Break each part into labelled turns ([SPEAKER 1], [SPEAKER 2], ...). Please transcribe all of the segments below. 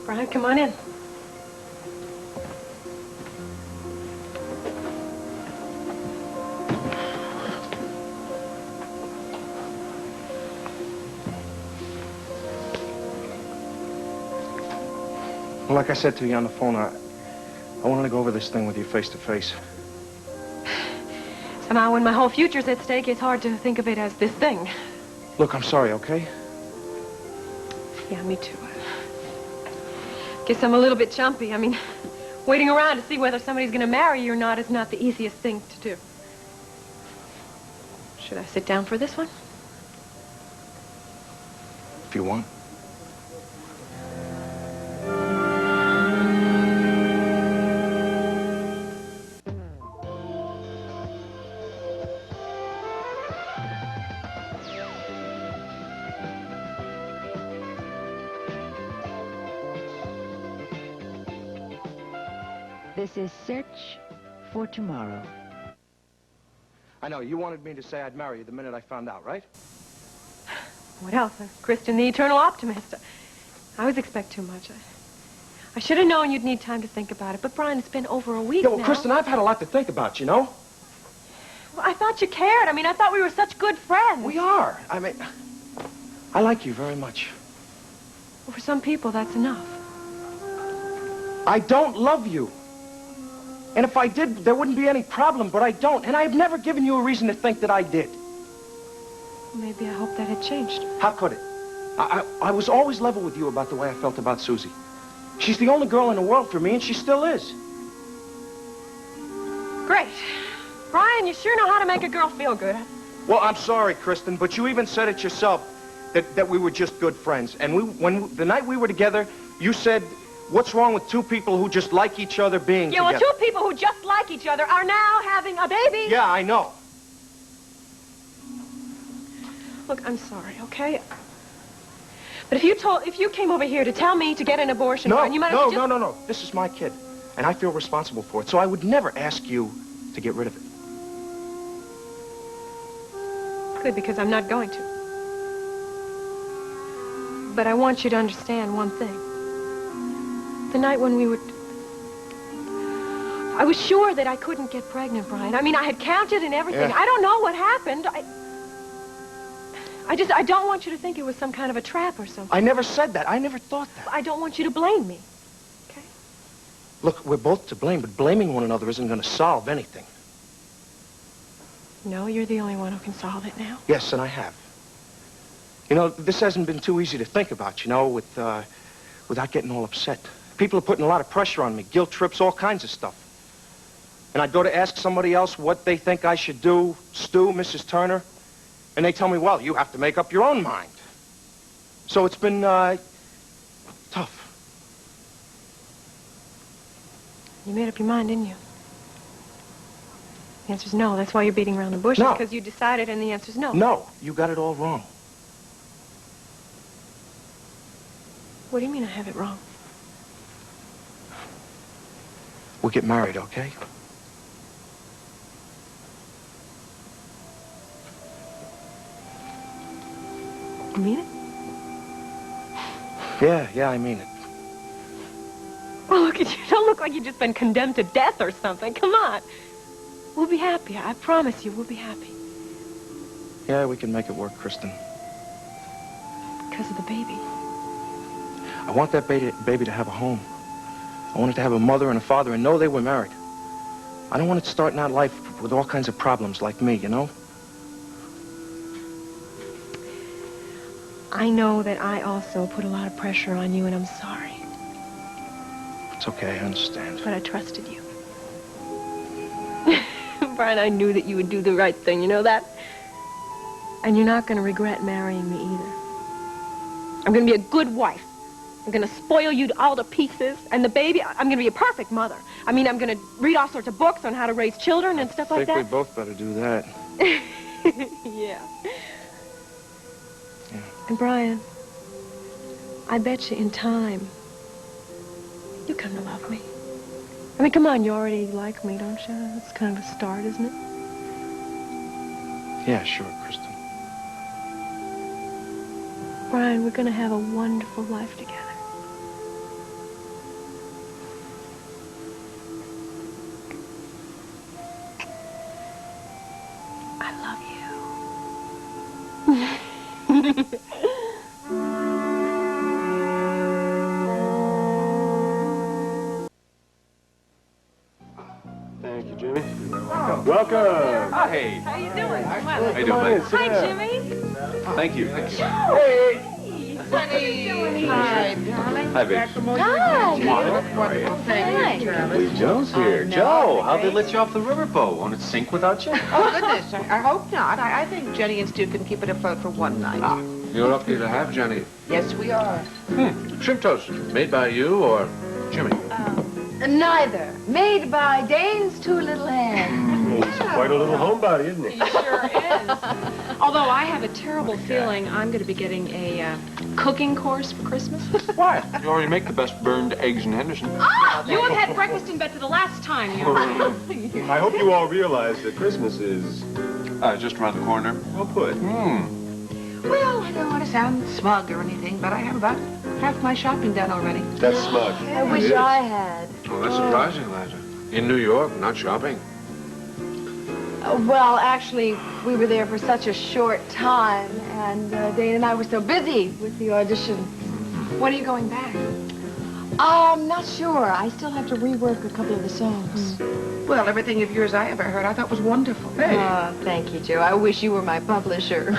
[SPEAKER 1] Brian, come on in.
[SPEAKER 2] Well, like I said to you on the phone, I wanted to go over this thing with you face to face.
[SPEAKER 1] Somehow, when my whole future's at stake, it's hard to think of it as this thing.
[SPEAKER 2] Look, I'm sorry, okay?
[SPEAKER 1] Yeah, me too. Guess I'm a little bit chumpy. I mean, waiting around to see whether somebody's gonna marry you or not is not the easiest thing to do. Should I sit down for this one?
[SPEAKER 2] If you want.
[SPEAKER 3] This is Search for Tomorrow.
[SPEAKER 2] I know, you wanted me to say I'd marry you the minute I found out, right?
[SPEAKER 1] What else? Kristen, the eternal optimist. I always expect too much. I should have known you'd need time to think about it. But, Brian, it's been over a week
[SPEAKER 2] Yeah, well,
[SPEAKER 1] now.
[SPEAKER 2] Kristen, I've had a lot to think about, you know?
[SPEAKER 1] Well, I thought you cared. I mean, I thought we were such good friends.
[SPEAKER 2] We are. I mean, I like you very much.
[SPEAKER 1] Well, for some people, that's enough.
[SPEAKER 2] I don't love you. And if I did, there wouldn't be any problem, but I don't. And I've never given you a reason to think that I did.
[SPEAKER 1] Maybe I hope that had changed.
[SPEAKER 2] How could it? I was always level with you about the way I felt about Susie. She's the only girl in the world for me, and she still is.
[SPEAKER 1] Great. Brian, you sure know how to make a girl feel good.
[SPEAKER 2] Well, I'm sorry, Kristen, but you even said it yourself, that we were just good friends. And the night we were together, you said, what's wrong with two people who just like each other being together?
[SPEAKER 1] Yeah, well, two people who just like each other are now having a baby.
[SPEAKER 2] Yeah, I know.
[SPEAKER 1] Look, I'm sorry, okay? But if you came over here to tell me to get an abortion, Brian, you might have just...
[SPEAKER 2] No. This is my kid, and I feel responsible for it, so I would never ask you to get rid of it.
[SPEAKER 1] Good, because I'm not going to. But I want you to understand one thing. The night when we were... I was sure that I couldn't get pregnant, Brian. I mean, I had counted and everything.
[SPEAKER 2] Yeah.
[SPEAKER 1] I don't know what happened. I don't want you to think it was some kind of a trap or something.
[SPEAKER 2] I never said that. I never thought that.
[SPEAKER 1] I don't want you to blame me, okay?
[SPEAKER 2] Look, we're both to blame, but blaming one another isn't going to solve anything.
[SPEAKER 1] No, you're the only one who can solve it now.
[SPEAKER 2] Yes, and I have. You know, this hasn't been too easy to think about, you know, without getting all upset. People are putting a lot of pressure on me, guilt trips, all kinds of stuff. And I'd go to ask somebody else what they think I should do, Stu, Mrs. Turner, and they tell me, well, you have to make up your own mind. So it's been, tough.
[SPEAKER 1] You made up your mind, didn't you? The answer's no. That's why you're beating around the bush.
[SPEAKER 2] No.
[SPEAKER 1] Because you decided, and the answer's no.
[SPEAKER 2] No, you got it all wrong.
[SPEAKER 1] What do you mean I have it wrong?
[SPEAKER 2] We'll get married, okay?
[SPEAKER 1] You mean it?
[SPEAKER 2] Yeah, I mean it.
[SPEAKER 1] Well, look at you. Don't look like you've just been condemned to death or something. Come on. We'll be happy. I promise you, we'll be happy.
[SPEAKER 2] Yeah, we can make it work, Kristen.
[SPEAKER 1] Because of the baby.
[SPEAKER 2] I want that baby to have a home. I want it to have a mother and a father and know they were married. I don't want it starting out life with all kinds of problems like me, you know?
[SPEAKER 1] I know that I also put a lot of pressure on you, and I'm sorry.
[SPEAKER 2] It's okay, I understand.
[SPEAKER 1] But I trusted you. Brian, I knew that you would do the right thing, you know that? And you're not going to regret marrying me either. I'm going to be a good wife. I'm going to spoil you all to pieces. And the baby, I'm going to be a perfect mother. I mean, I'm going to read all sorts of books on how to raise children and stuff like that.
[SPEAKER 2] I think we both better do that.
[SPEAKER 1] Yeah. And Brian, I bet you in time, you come to love me. I mean, come on, you already like me, don't you? That's kind of a start, isn't it?
[SPEAKER 2] Yeah, sure, Kristen.
[SPEAKER 1] Brian, we're going to have a wonderful life together.
[SPEAKER 4] Thank you, Jimmy. Welcome.
[SPEAKER 5] Hi.
[SPEAKER 1] How you doing?
[SPEAKER 5] How you doing, mate?
[SPEAKER 1] Hi, Jimmy.
[SPEAKER 5] Thank you. Thank you.
[SPEAKER 4] Hey.
[SPEAKER 6] Hi, darling.
[SPEAKER 5] Hi, babe.
[SPEAKER 6] Wonderful. Thank you, Travis.
[SPEAKER 5] Joe's here.
[SPEAKER 6] No,
[SPEAKER 5] Joe, how'd they
[SPEAKER 6] okay.
[SPEAKER 5] let you off the riverboat? Won't it sink without you?
[SPEAKER 6] Oh, goodness. I hope not. I think Jenny and Stu can keep it afloat for one night.
[SPEAKER 7] You're lucky to have Jenny.
[SPEAKER 6] Yes, we are.
[SPEAKER 7] Shrimp toast, made by you or Jimmy?
[SPEAKER 8] Neither. Made by Dane's two little hands.
[SPEAKER 4] He's quite a little homebody, isn't he?
[SPEAKER 1] He sure is. Although I have a terrible feeling I'm going to be getting a cooking course for Christmas.
[SPEAKER 7] Why? You already make the best burned eggs in Henderson.
[SPEAKER 1] You have had breakfast in bed for the last time, you.
[SPEAKER 4] I hope you all realize that Christmas is
[SPEAKER 7] Just around the corner.
[SPEAKER 4] well put.
[SPEAKER 6] Well, I don't want to sound smug or anything, but I have about half my shopping done already.
[SPEAKER 4] That's smug.
[SPEAKER 8] I wish I had.
[SPEAKER 7] Well, that's surprising, Liza. In New York, not shopping.
[SPEAKER 8] Well, actually, we were there for such a short time, and Dane and I were so busy with the audition.
[SPEAKER 1] When are you going back?
[SPEAKER 8] I'm not sure. I still have to rework a couple of the songs.
[SPEAKER 6] Well, everything of yours I ever heard I thought was wonderful.
[SPEAKER 8] Thank you, Joe. I wish you were my publisher.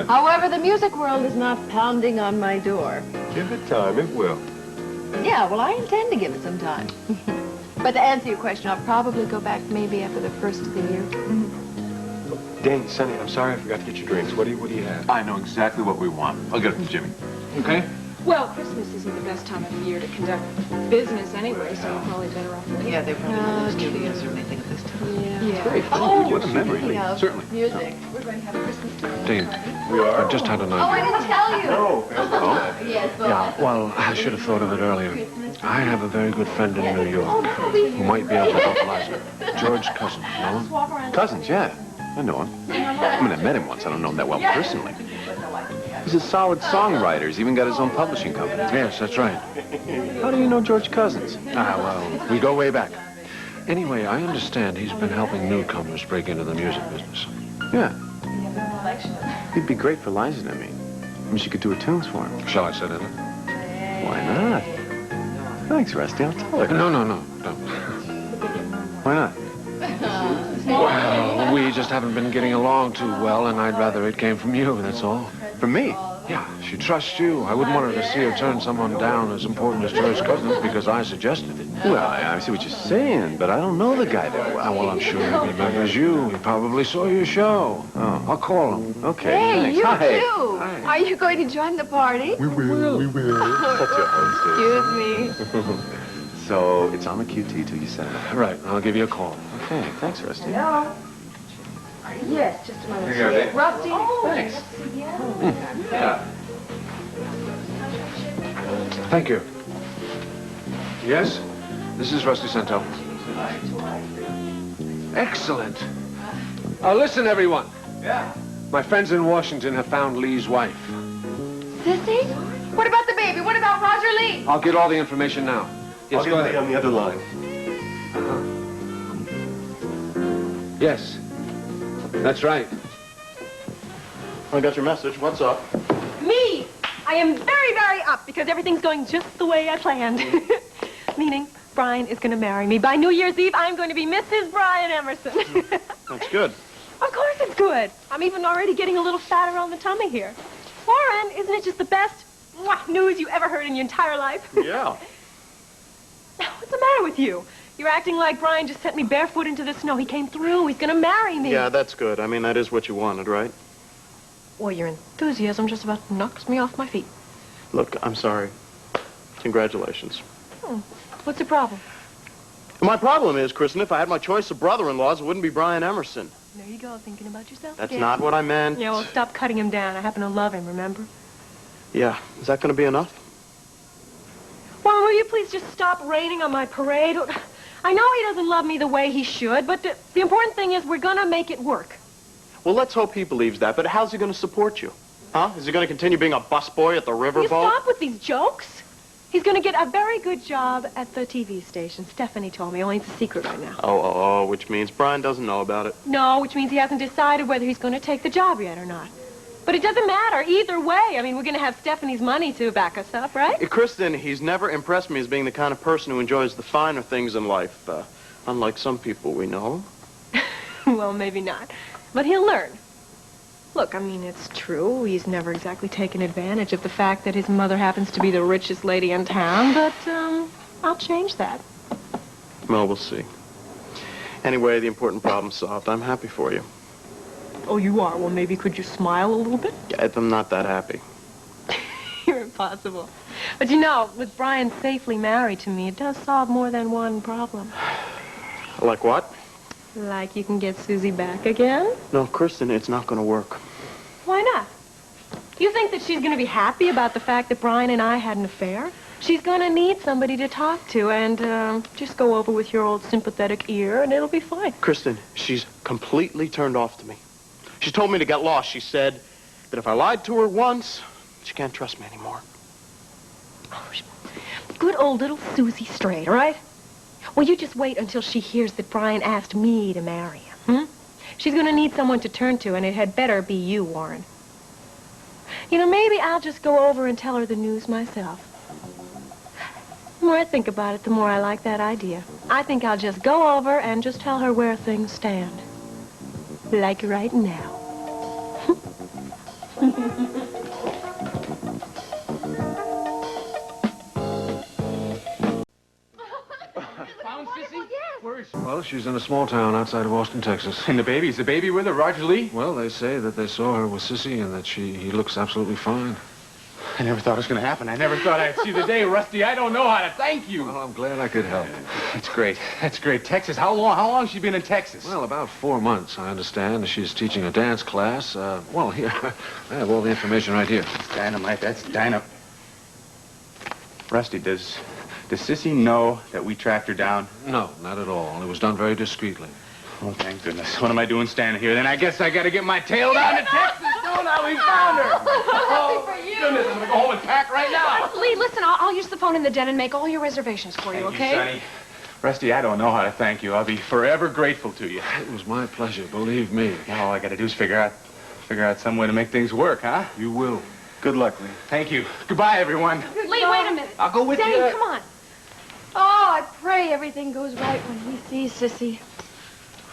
[SPEAKER 8] However, the music world is not pounding on my door.
[SPEAKER 4] Give it time, it will.
[SPEAKER 8] Yeah, well, I intend to give it some time. But to answer your question, I'll probably go back maybe after the first of the year.
[SPEAKER 4] Dane, Sonny, I'm sorry I forgot to get you drinks. What do you have?
[SPEAKER 5] I know exactly what we want. I'll get it from Jimmy.
[SPEAKER 7] Okay?
[SPEAKER 1] Well, Christmas isn't the best time of the year to conduct business anyway, so we're probably better off waiting.
[SPEAKER 6] Yeah, they probably wouldn't studios or anything at this time.
[SPEAKER 1] Yeah.
[SPEAKER 8] Oh,
[SPEAKER 5] What a memory.
[SPEAKER 8] speaking of
[SPEAKER 5] Certainly.
[SPEAKER 8] music, we're going to have a Christmas dinner.
[SPEAKER 7] Dean,
[SPEAKER 4] We are.
[SPEAKER 7] I just had an
[SPEAKER 8] Oh, I
[SPEAKER 7] idea.
[SPEAKER 8] didn't tell you.
[SPEAKER 4] No.
[SPEAKER 8] Yes, well,
[SPEAKER 7] Yeah, well, I should have thought of it earlier. I have a very good friend in New York who might be able to help Liza. George Cousin, know him?
[SPEAKER 5] Cousins, yeah. I know him. I mean, I met him once. I don't know him that well personally. He's a solid songwriter. He's even got his own publishing company.
[SPEAKER 7] Yes, that's right.
[SPEAKER 5] How do you know George Cousins?
[SPEAKER 7] Well, we go way back. Anyway, I understand he's been helping newcomers break into the music business.
[SPEAKER 5] Yeah. He'd be great for Liza and me. I mean, she could do her tunes for him.
[SPEAKER 7] Shall I sit in it?
[SPEAKER 5] Why not? Thanks, Rusty. I'll tell her.
[SPEAKER 7] No, don't.
[SPEAKER 5] Why not?
[SPEAKER 7] Well, we just haven't been getting along too well, and I'd rather it came from you, that's all.
[SPEAKER 5] From me?
[SPEAKER 7] Yeah, she trusts you. I wouldn't want her to see her turn someone down as important as George Cousins because I suggested it.
[SPEAKER 5] Well, I see what you're saying, but I don't know the guy that well.
[SPEAKER 7] Well, I'm sure he remembers you. He probably saw your show.
[SPEAKER 5] Oh.
[SPEAKER 7] I'll call him.
[SPEAKER 5] Okay,
[SPEAKER 8] hey,
[SPEAKER 5] thanks.
[SPEAKER 8] you
[SPEAKER 5] Hi.
[SPEAKER 8] too. Are you going to join the party?
[SPEAKER 4] We will. Such a hostess.
[SPEAKER 8] Excuse me.
[SPEAKER 5] So, it's on the QT till you set it up.
[SPEAKER 7] Right, I'll give you a call.
[SPEAKER 5] Okay, thanks, Rusty.
[SPEAKER 8] Hello? Yes, just a moment.
[SPEAKER 7] Here you go, Dave.
[SPEAKER 8] Rusty?
[SPEAKER 7] Thanks. Thank you. Yes? This is Rusty Santel. Excellent. Listen, everyone. Yeah? My friends in Washington have found Lee's wife.
[SPEAKER 8] Sissy? What about the baby? What about Roger Lee?
[SPEAKER 7] I'll get all the information now. Yes,
[SPEAKER 4] I'll
[SPEAKER 7] go
[SPEAKER 4] get
[SPEAKER 7] ahead.
[SPEAKER 4] Lee on the other line.
[SPEAKER 7] Yes. That's right.
[SPEAKER 4] I got your message. What's up?
[SPEAKER 1] Me! I am very, very up because everything's going just the way I planned. Meaning, Brian is going to marry me. By New Year's Eve, I'm going to be Mrs. Brian Emerson.
[SPEAKER 4] That's good.
[SPEAKER 1] Of course it's good. I'm even already getting a little fatter on the tummy here. Warren, isn't it just the best news you ever heard in your entire life?
[SPEAKER 4] Yeah.
[SPEAKER 1] What's the matter with you? You're acting like Brian just sent me barefoot into the snow. He came through. He's going to marry me.
[SPEAKER 4] Yeah, that's good. I mean, that is what you wanted, right?
[SPEAKER 1] Well, your enthusiasm just about knocks me off my feet.
[SPEAKER 4] Look, I'm sorry. Congratulations.
[SPEAKER 1] What's the problem?
[SPEAKER 4] My problem is, Kristen, if I had my choice of brother-in-laws, it wouldn't be Brian Emerson.
[SPEAKER 1] There you go, thinking about yourself
[SPEAKER 4] That's
[SPEAKER 1] again.
[SPEAKER 4] not what I meant.
[SPEAKER 1] Yeah, well, stop cutting him down. I happen to love him, remember?
[SPEAKER 4] Yeah. Is that going to be enough?
[SPEAKER 1] Well, will you please just stop raining on my parade? I know he doesn't love me the way he should, but the important thing is we're going to make it work.
[SPEAKER 4] Well, let's hope he believes that, but how's he going to support you? Huh? Is he going to continue being a busboy at the
[SPEAKER 1] Will you
[SPEAKER 4] riverboat?
[SPEAKER 1] stop with these jokes? He's going to get a very good job at the TV station. Stephanie told me, only it's a secret right now.
[SPEAKER 4] Which means Brian doesn't know about it.
[SPEAKER 1] No, which means he hasn't decided whether he's going to take the job yet or not. But it doesn't matter either way. I mean, we're going to have Stephanie's money to back us up, right?
[SPEAKER 4] Kristen, he's never impressed me as being the kind of person who enjoys the finer things in life, unlike some people we know.
[SPEAKER 1] Well, maybe not. But he'll learn. Look, I mean, it's true. He's never exactly taken advantage of the fact that his mother happens to be the richest lady in town, but, I'll change that.
[SPEAKER 4] Well, we'll see. Anyway, the important problem's solved. I'm happy for you.
[SPEAKER 1] Oh, you are? Well, maybe could you smile a little bit?
[SPEAKER 4] I'm not that happy.
[SPEAKER 1] You're impossible. But you know, with Brian safely married to me, it does solve more than one problem.
[SPEAKER 4] Like what?
[SPEAKER 1] Like you can get Susie back again?
[SPEAKER 4] No, Kristen, it's not going to work.
[SPEAKER 1] Why not? You think that she's going to be happy about the fact that Brian and I had an affair? She's going to need somebody to talk to, and just go over with your old sympathetic ear, and it'll be fine.
[SPEAKER 4] Kristen, she's completely turned off to me. She told me to get lost. She said that if I lied to her once, she can't trust me anymore.
[SPEAKER 1] Oh, good old little Susie Strait, all right? Well, you just wait until she hears that Brian asked me to marry him, She's going to need someone to turn to, and it had better be you, Warren. You know, maybe I'll just go over and tell her the news myself. The more I think about it, the more I like that idea. I think I'll just go over and just tell her where things stand. Like right now.
[SPEAKER 9] Found Sissy? Where is she?
[SPEAKER 7] Well, she's in a small town outside of Austin, Texas.
[SPEAKER 9] And the baby? Is the baby with her, Roger Lee?
[SPEAKER 7] Well, they say that they saw her with Sissy and that he looks absolutely fine.
[SPEAKER 9] I never thought it was going to happen. I never thought I'd see the day, Rusty. I don't know how to thank you.
[SPEAKER 7] Well, I'm glad I could help.
[SPEAKER 9] That's great. That's great. Texas. How long has she been in Texas?
[SPEAKER 7] Well, about 4 months, I understand. She's teaching a dance class. Well, here, I have all the information right here.
[SPEAKER 9] Dynamite. That's dynamite. Rusty, does Sissy know that we tracked her down?
[SPEAKER 7] No, not at all. It was done very discreetly.
[SPEAKER 9] Oh, thank goodness. What am I doing standing here? Then I guess I got to get my tail down to Texas, don't I? We found her. Oh,
[SPEAKER 8] for you.
[SPEAKER 9] Goodness, I'm going to go home and pack right now.
[SPEAKER 10] Lee, listen, I'll use the phone in the den and make all your reservations for you,
[SPEAKER 9] Thank
[SPEAKER 10] okay?
[SPEAKER 9] you, Sonny. Rusty, I don't know how to thank you. I'll be forever grateful to you.
[SPEAKER 7] It was my pleasure, believe me.
[SPEAKER 9] Now all I got to do is figure out some way to make things work, huh?
[SPEAKER 7] You will.
[SPEAKER 9] Good luck, Lee. Thank you. Goodbye, everyone.
[SPEAKER 10] Lee, wait a minute.
[SPEAKER 9] I'll go with
[SPEAKER 10] Danny,
[SPEAKER 9] you.
[SPEAKER 10] come on. Oh, I pray everything goes right when he sees Sissy.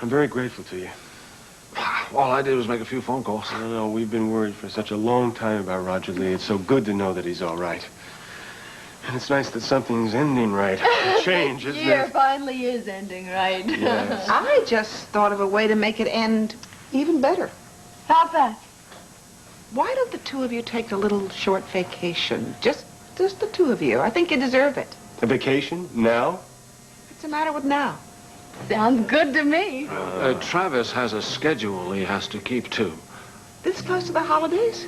[SPEAKER 11] I'm very grateful to you.
[SPEAKER 7] All I did was make a few phone calls.
[SPEAKER 11] No, we've been worried for such a long time about Roger Lee. It's so good to know that he's all right. And it's nice that something's ending right. A change, isn't
[SPEAKER 8] Year
[SPEAKER 11] it?
[SPEAKER 8] finally is ending right.
[SPEAKER 11] Yes.
[SPEAKER 6] I just thought of a way to make it end even better.
[SPEAKER 8] How's that?
[SPEAKER 6] Why don't the two of you take a little short vacation? Just the two of you. I think you deserve it.
[SPEAKER 11] A vacation? Now?
[SPEAKER 6] What's the matter with now?
[SPEAKER 8] Sounds good to me.
[SPEAKER 7] Travis has a schedule he has to keep to.
[SPEAKER 6] This close to the holidays?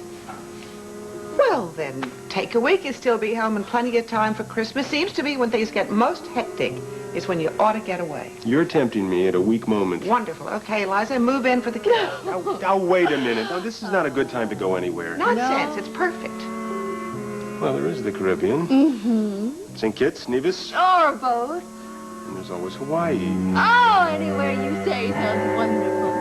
[SPEAKER 6] Well, then, take a week. You'll still be home and plenty of time for Christmas. Seems to be when things get most hectic is when you ought to get away.
[SPEAKER 11] You're tempting me at a weak moment.
[SPEAKER 6] Wonderful. Okay, Eliza, move in for the kids.
[SPEAKER 11] Now, wait a minute. Now, this is not a good time to go anywhere.
[SPEAKER 6] Nonsense. It's perfect.
[SPEAKER 11] Well, there is the Caribbean.
[SPEAKER 8] Mm-hmm.
[SPEAKER 11] St. Kitts, Nevis,
[SPEAKER 8] Or both.
[SPEAKER 11] and there's always Hawaii.
[SPEAKER 8] Oh, anywhere you say sounds wonderful.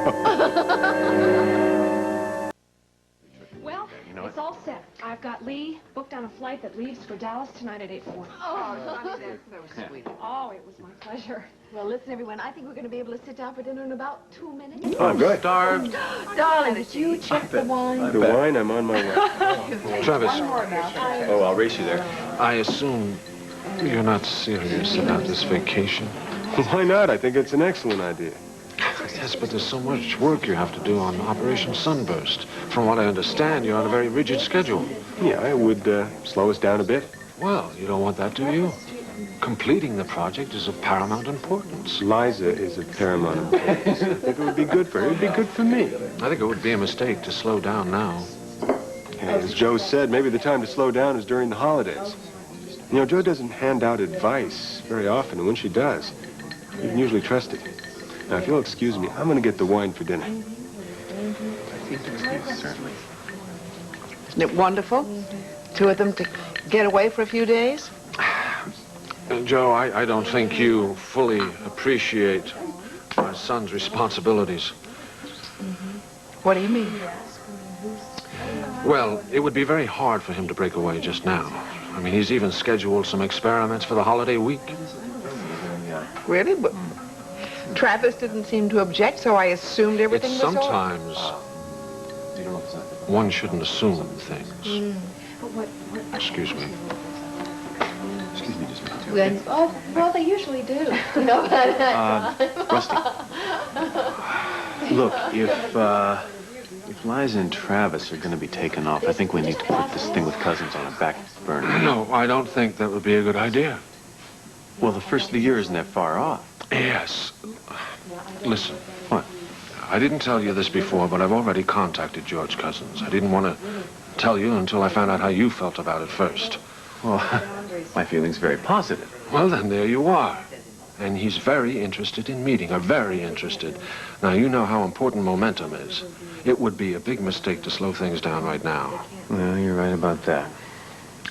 [SPEAKER 10] Well, it's all set. I've got Lee booked on a flight that leaves for Dallas tonight at 8:40.
[SPEAKER 8] Oh, that was sweet.
[SPEAKER 10] Oh, it was my pleasure.
[SPEAKER 8] Well, listen, everyone. I think we're going to be able to sit down for dinner in about 2 minutes.
[SPEAKER 11] Oh, I'm good.
[SPEAKER 7] Starved.
[SPEAKER 8] Darling, did you check the wine?
[SPEAKER 11] The wine, I'm on my way.
[SPEAKER 7] Travis,
[SPEAKER 11] Oh, I'll race you there.
[SPEAKER 7] I assume you're not serious about this vacation.
[SPEAKER 11] Why not? I think it's an excellent idea.
[SPEAKER 7] Yes, but there's so much work you have to do on Operation Sunburst. From what I understand, you're on a very rigid schedule.
[SPEAKER 11] Yeah, it would slow us down a bit.
[SPEAKER 7] Well, you don't want that, do you? Completing the project is of paramount importance.
[SPEAKER 11] Liza is of paramount importance. I think it would be good for her. It would be good for me.
[SPEAKER 7] I think it would be a mistake to slow down now.
[SPEAKER 11] Hey, as Joe said, maybe the time to slow down is during the holidays. You know, Joe doesn't hand out advice very often, and when she does, you can usually trust it. Now, if you'll excuse me, I'm going to get the wine for dinner.
[SPEAKER 6] Certainly. Isn't it wonderful? Two of them to get away for a few days?
[SPEAKER 7] Joe, I don't think you fully appreciate my son's responsibilities.
[SPEAKER 6] What do you mean?
[SPEAKER 7] Well, it would be very hard for him to break away just now. I mean, he's even scheduled some experiments for the holiday week.
[SPEAKER 6] Really? But Travis didn't seem to object, so I assumed everything was all...
[SPEAKER 7] Sometimes one shouldn't assume things. Excuse me.
[SPEAKER 5] Excuse me just a minute.
[SPEAKER 8] Well, they usually do.
[SPEAKER 5] Rusty. Look, if Liza and Travis are going to be taken off, I think we need to put this thing with Cousins on a back burner.
[SPEAKER 7] No, I don't think that would be a good idea.
[SPEAKER 5] Well, the first of the year isn't that far off.
[SPEAKER 7] Yes. Listen.
[SPEAKER 5] What?
[SPEAKER 7] I didn't tell you this before, but I've already contacted George Cousins. I didn't want to tell you until I found out how you felt about it first.
[SPEAKER 5] Well, my feeling's very positive.
[SPEAKER 7] Well, then there you are. And he's very interested in meeting her, very interested. Now, you know how important momentum is. It would be a big mistake to slow things down right now.
[SPEAKER 5] Well, you're right about that.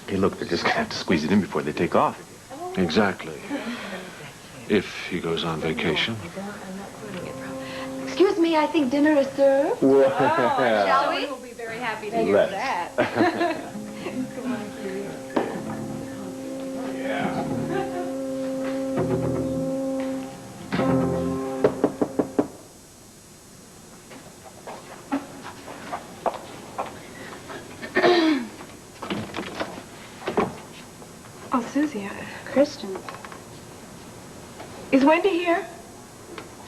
[SPEAKER 5] Hey, look, they're just going to have to squeeze it in before they take off.
[SPEAKER 7] Exactly. If he goes on vacation.
[SPEAKER 8] Excuse me, I think dinner is served.
[SPEAKER 1] Shall we? We'll be very happy to hear that.
[SPEAKER 8] Come on, Kitty.
[SPEAKER 1] Oh, Susie,
[SPEAKER 10] Kristen.
[SPEAKER 1] Is Wendy here?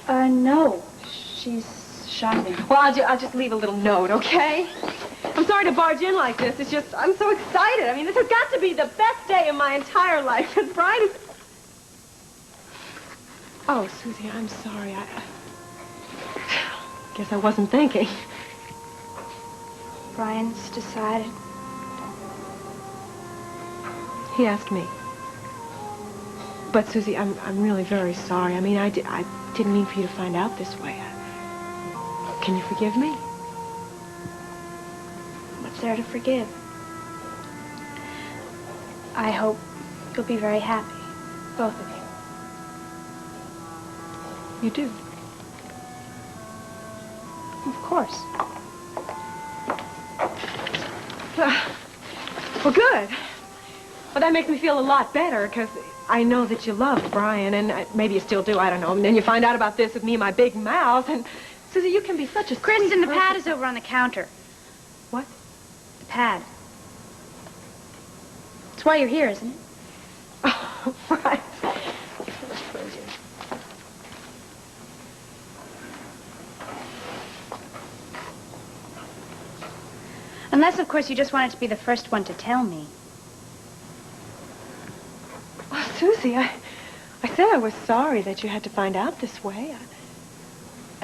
[SPEAKER 10] No. She's shopping.
[SPEAKER 1] Well, I'll just leave a little note, okay? I'm sorry to barge in like this. It's just, I'm so excited. I mean, this has got to be the best day of my entire life. Because Brian is... Oh, Susie, I'm sorry. I guess I wasn't thinking.
[SPEAKER 10] Brian's decided.
[SPEAKER 1] He asked me. But, Susie, I'm really very sorry. I mean, I didn't mean for you to find out this way. Can you forgive me?
[SPEAKER 10] What's there to forgive? I hope you'll be very happy, both of you.
[SPEAKER 1] You do?
[SPEAKER 10] Of course.
[SPEAKER 1] Well, good. Well, that makes me feel a lot better, because I know that you love Brian, and maybe you still do, I don't know. And then you find out about this with me and my big mouth, and Susie, you can be such a
[SPEAKER 10] Kristen, the
[SPEAKER 1] sweet
[SPEAKER 10] pad
[SPEAKER 1] person.
[SPEAKER 10] is over on the counter.
[SPEAKER 1] What?
[SPEAKER 10] The pad. That's why you're here, isn't it?
[SPEAKER 1] Oh, right.
[SPEAKER 10] Unless, of course, you just wanted to be the first one to tell me.
[SPEAKER 1] Well, Susie, I said I was sorry that you had to find out this way.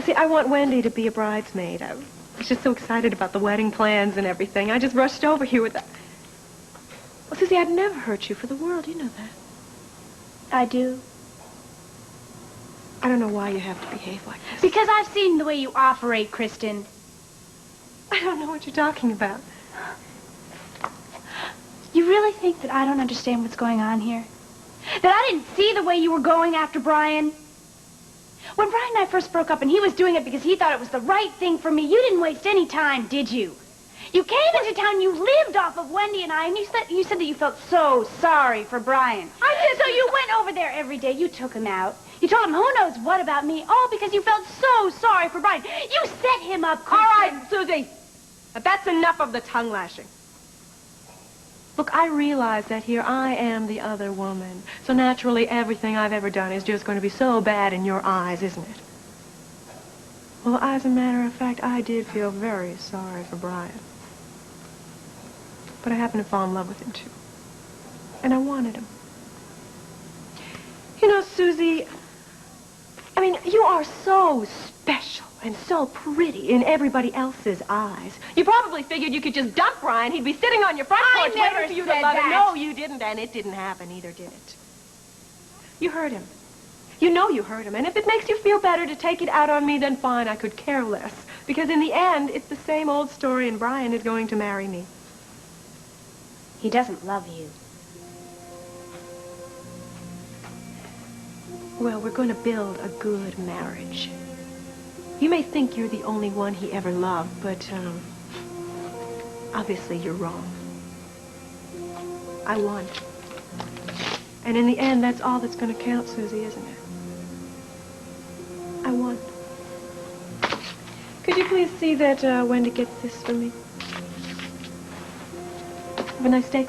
[SPEAKER 1] See, I want Wendy to be a bridesmaid. I was just so excited about the wedding plans and everything. I just rushed over here with that. Well, Susie, I'd never hurt you for the world. You know that.
[SPEAKER 10] I do.
[SPEAKER 1] I don't know why you have to behave like this.
[SPEAKER 10] Because I've seen the way you operate, Kristen.
[SPEAKER 1] I don't know what you're talking about.
[SPEAKER 10] You really think that I don't understand what's going on here? That I didn't see the way you were going after Brian? When Brian and I first broke up and he was doing it because he thought it was the right thing for me, you didn't waste any time, did you? You came into town, you lived off of Wendy and I, and you said that you felt so sorry for Brian. I did. So you went over there every day, you took him out. You told him who knows what about me, all because you felt so sorry for Brian. You set him up, Kristen.
[SPEAKER 1] All right, Susie. Now, that's enough of the tongue lashing. Look, I realize that here I am the other woman. So naturally, everything I've ever done is just going to be so bad in your eyes, isn't it? Well, as a matter of fact, I did feel very sorry for Brian. But I happened to fall in love with him, too. And I wanted him. You know, Susie, I mean, you are so special and so pretty in everybody else's eyes. You probably figured you could just dump Brian. He'd be sitting on your front porch waiting for you to love him. No, you didn't, and it didn't happen either, did it? You hurt him. You know you hurt him, and if it makes you feel better to take it out on me, then fine, I could care less. Because in the end, it's the same old story, and Brian is going to marry me.
[SPEAKER 10] He doesn't love you.
[SPEAKER 1] Well, we're going to build a good marriage. You may think you're the only one he ever loved, but, Obviously, you're wrong. I won. And in the end, that's all that's going to count, Susie, isn't it? I won. Could you please see that Wendy gets this for me? Have a nice day.